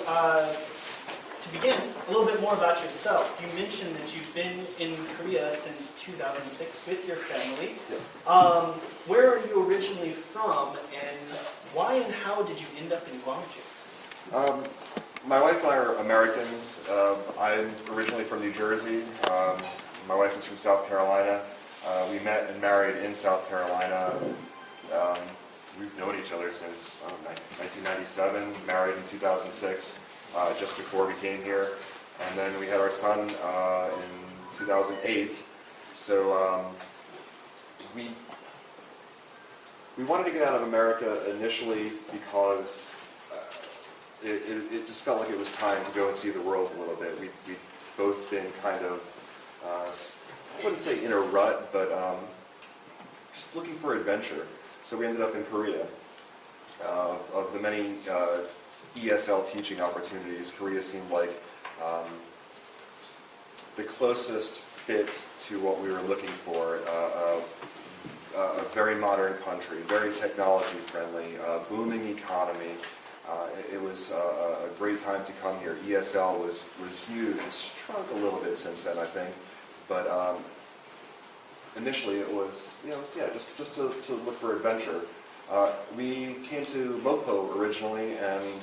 to begin, a little bit more about yourself. You mentioned that you've been in Korea since 2006 with your family. Yes. Where are you originally from, and why and how did you end up in Gwangju? My wife and I are Americans. I'm originally from New Jersey. My wife is from South Carolina. We met and married in South Carolina. We've known each other since 1997, married in 2006, just before we came here. And then we had our son in 2008. So we wanted to get out of America initially because it just felt like it was time to go and see the world a little bit. We'd both been kind of, I wouldn't say in a rut, but just looking for adventure. So we ended up in Korea. Of the many ESL teaching opportunities, Korea seemed like the closest fit to what we were looking for. A very modern country, very technology friendly, booming economy. It was a great time to come here. ESL was huge. It's shrunk a little bit since then, I think. But initially it was, just to look for adventure. We came to Mopo originally, and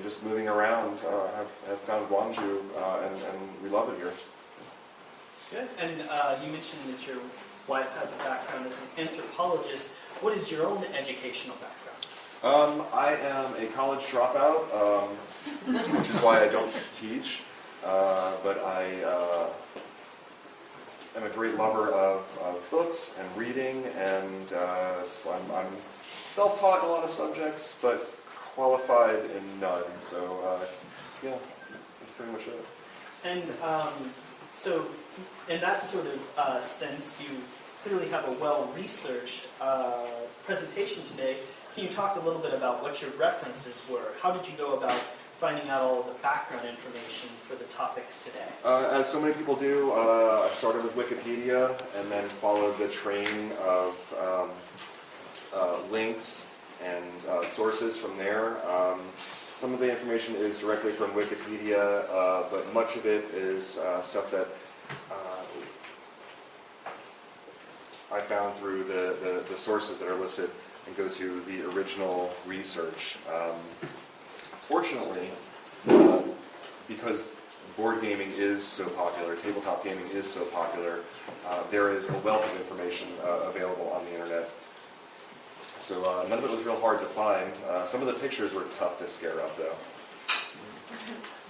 just moving around, have found Gwangju, and we love it here. Good. And you mentioned that your wife has a background as an anthropologist. What is your own educational background? I am a college dropout, which is why I don't teach, but I am a great lover of books and reading, and so I'm self-taught in a lot of subjects, but qualified in none, so yeah, that's pretty much it. And so in that sort of sense, you clearly have a well-researched presentation today. Can you talk a little bit about what your references were? How did you go about finding out all the background information for the topics today? As so many people do, I started with Wikipedia and then followed the train of links and sources from there. Some of the information is directly from Wikipedia, but much of it is stuff that I found through the sources that are listed and go to the original research. Fortunately, because board gaming is so popular, tabletop gaming is so popular, there is a wealth of information available on the internet. So none of it was real hard to find. Some of the pictures were tough to scare up, though.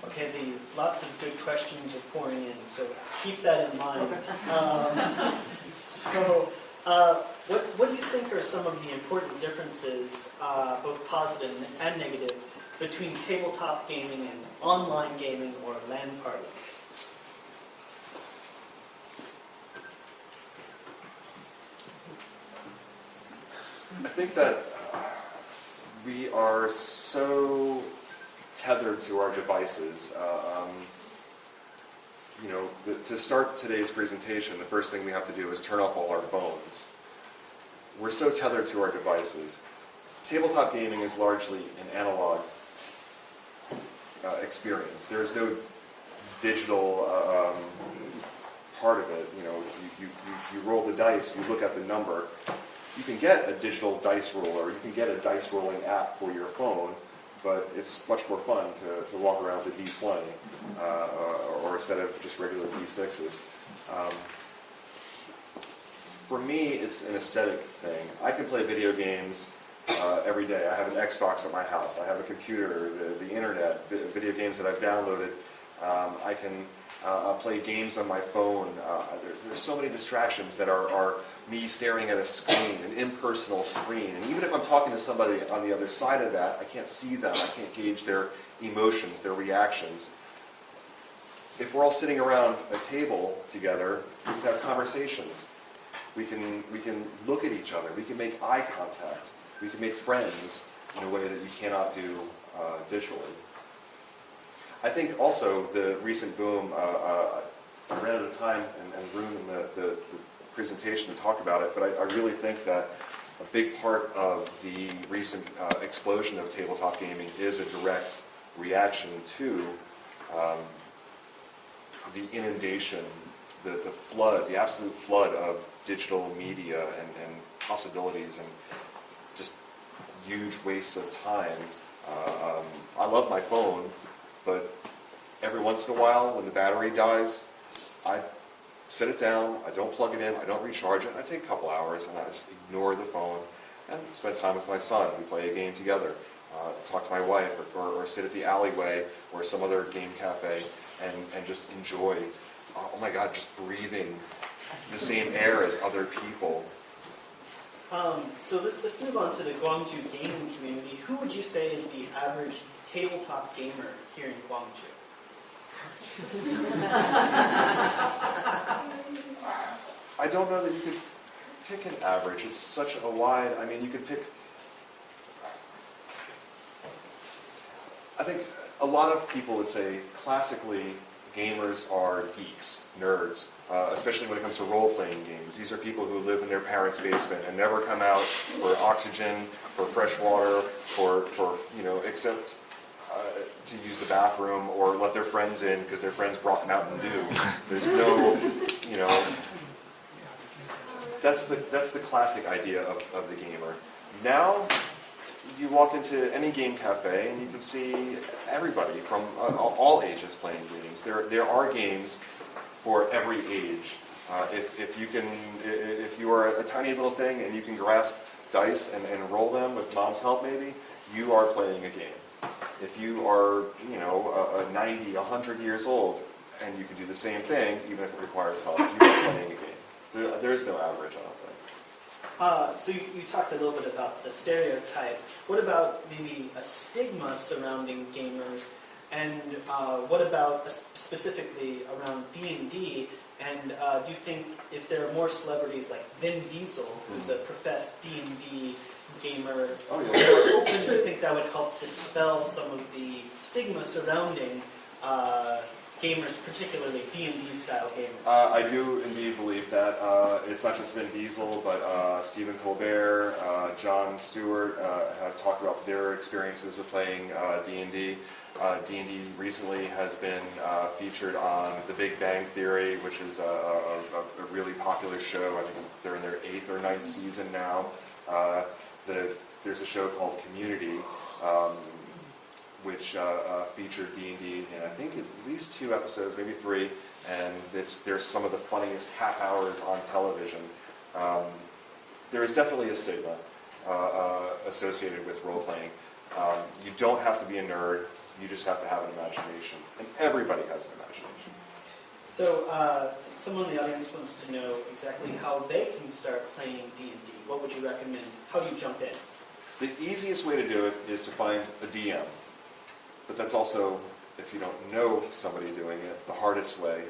Okay, lots of good questions are pouring in, so keep that in mind. Okay. What do you think are some of the important differences, both positive and negative, between tabletop gaming and online gaming or LAN parties? I think that we are so tethered to our devices. To start today's presentation, the first thing we have to do is turn off all our phones. We're so tethered to our devices. Tabletop gaming is largely an analog experience. There's no digital part of it. You roll the dice, you look at the number. You can get a digital dice roller, you can get a dice rolling app for your phone, but it's much more fun to walk around with a D20 or a set of just regular D6s. For me, it's an aesthetic thing. I can play video games every day. I have an Xbox at my house. I have a computer, the internet, video games that I've downloaded. I can play games on my phone. There's so many distractions that are me staring at a screen, an impersonal screen. And even if I'm talking to somebody on the other side of that, I can't see them. I can't gauge their emotions, their reactions. If we're all sitting around a table together, we can have conversations. We can look at each other. We can make eye contact. We can make friends in a way that you cannot do digitally. I think also the recent boom, I ran out of time and room in the presentation to talk about it, but I really think that a big part of the recent explosion of tabletop gaming is a direct reaction to the inundation, the flood, the absolute flood of digital media and possibilities and just huge wastes of time. I love my phone, but every once in a while when the battery dies, I set it down, I don't plug it in, I don't recharge it, I take a couple hours and I just ignore the phone and spend time with my son. We play a game together, talk to my wife, or sit at the alleyway or some other game cafe and just enjoy, oh my God, just breathing the same air as other people. So let's move on to the Gwangju gaming community. Who would you say is the average tabletop gamer here in Gwangju? I don't know that you could pick an average. It's such a wide, I mean, you could pick, I think a lot of people would say classically gamers are geeks, nerds, especially when it comes to role-playing games. These are people who live in their parents' basement and never come out for oxygen, for fresh water, for except to use the bathroom or let their friends in because their friends brought Mountain Dew. There's no, that's the classic idea of the gamer. Now, you walk into any game cafe and you can see everybody from all ages playing games. There are games for every age. If you are a tiny little thing and you can grasp dice and roll them with mom's help maybe, you are playing a game. If you are, 90, 100 years old and you can do the same thing, even if it requires help, you are playing a game. There is no average, I don't think. So you talked a little bit about the stereotype. What about maybe a stigma surrounding gamers? And what about specifically around D&D? And do you think if there are more celebrities like Vin Diesel, who's a professed D&D gamer, oh, yeah. open, do you think that would help dispel some of the stigma surrounding gamers, particularly D&D style gamers? I do indeed believe that. It's not just Vin Diesel, but Stephen Colbert, Jon Stewart have talked about their experiences with playing D&D. D&D recently has been featured on The Big Bang Theory, which is a really popular show. I think they're in their 8th or 9th season now. There's a show called Community, which featured D&D in I think at least 2 episodes, maybe 3, and there's some of the funniest half hours on television. There is definitely a stigma associated with role-playing. You don't have to be a nerd, you just have to have an imagination, and everybody has an imagination. So someone in the audience wants to know exactly how they can start playing D&D. What would you recommend? How do you jump in? The easiest way to do it is to find a DM. But that's also, if you don't know somebody doing it, the hardest way.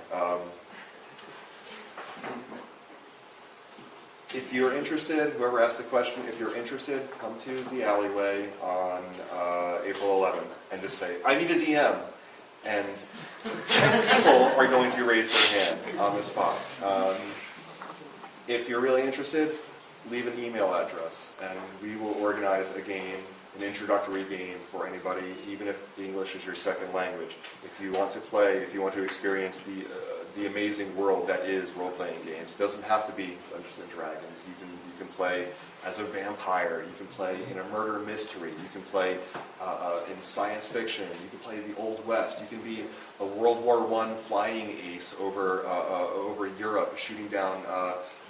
If you're interested, whoever asked the question, if you're interested, come to the alleyway on April 11th and just say, I need a DM. And 10 people are going to raise their hand on the spot. If you're really interested, leave an email address and we will organize a game, an introductory game for anybody, even if English is your second language. If you want to play, if you want to experience the amazing world that is role-playing games, it doesn't have to be Dungeons and Dragons. You can play as a vampire, you can play in a murder mystery, you can play in science fiction, you can play the Old West, you can be a World War I flying ace over Europe, shooting down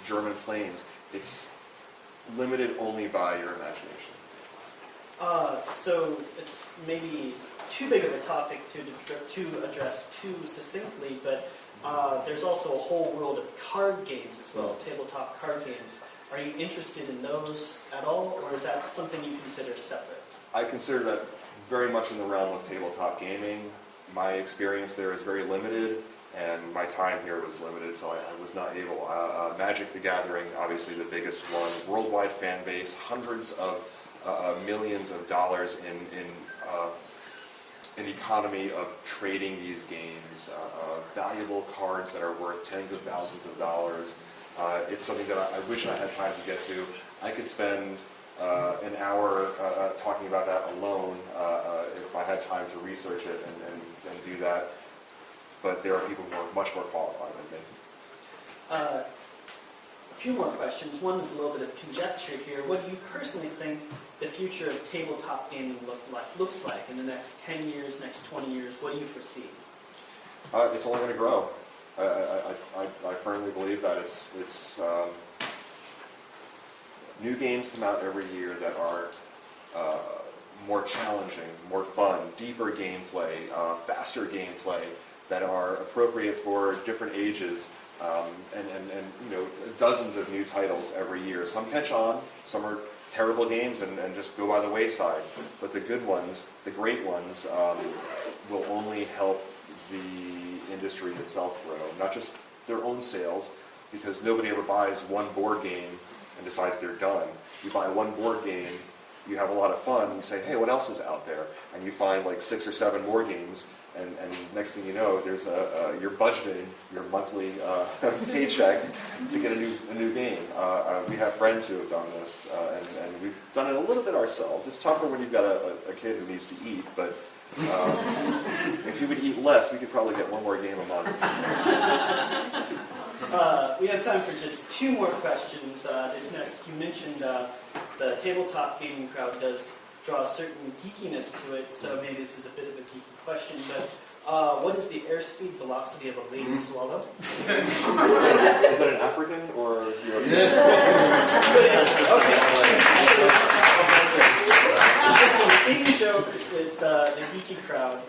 German planes. It's limited only by your imagination. So it's maybe too big of a topic to address too succinctly, but there's also a whole world of card games as well, tabletop card games. Are you interested in those at all, or is that something you consider separate? I consider that very much in the realm of tabletop gaming. My experience there is very limited, and my time here was limited, so I was not able. Magic the Gathering, obviously the biggest one, worldwide fan base, hundreds of millions of dollars in an economy of trading these games, valuable cards that are worth tens of thousands of dollars. It's something that I wish I had time to get to. I could spend an hour talking about that alone if I had time to research it and do that. But there are people who are much more qualified than me. A few more questions. One is a little bit of conjecture here. What do you personally think the future of tabletop gaming looks like in the next 10 years, next 20 years? What do you foresee? It's only going to grow. I firmly believe that it's new games come out every year that are more challenging, more fun, deeper gameplay, faster gameplay, that are appropriate for different ages, and dozens of new titles every year. Some catch on, some are terrible games and just go by the wayside, but the good ones, the great ones, will only help the industry itself grow, not just their own sales, because nobody ever buys one board game and decides they're done. You buy one board game, you have a lot of fun, you say, hey, what else is out there? And you find like 6 or 7 more games, and next thing you know, there's you're budgeting your monthly paycheck to get a new game. We have friends who have done this, and we've done it a little bit ourselves. It's tougher when you've got a kid who needs to eat, but if you would eat less, we could probably get one more game a month. We have time for just 2 more questions. This next, you mentioned the tabletop gaming crowd does draw a certain geekiness to it, so maybe this is a bit of a geeky question, but what is the airspeed velocity of a lady swallow? Is that an African or European? Good answer. Okay. Big joke with the geeky crowd.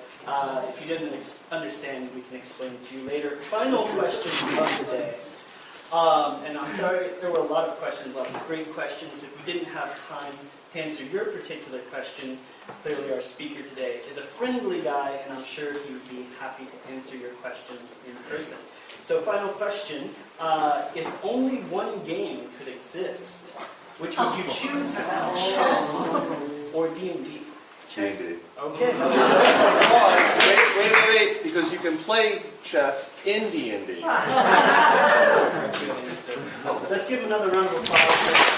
If you didn't understand, we can explain it to you later. Final question of the day. And I'm sorry, there were a lot of questions, a lot of great questions. If we didn't have time to answer your particular question, clearly our speaker today is a friendly guy, and I'm sure he would be happy to answer your questions in person. So final question, if only one game could exist, which would you choose, chess or D&D? D&D. Okay. Wait, because you can play chess in D&D. Let's give him another round of applause.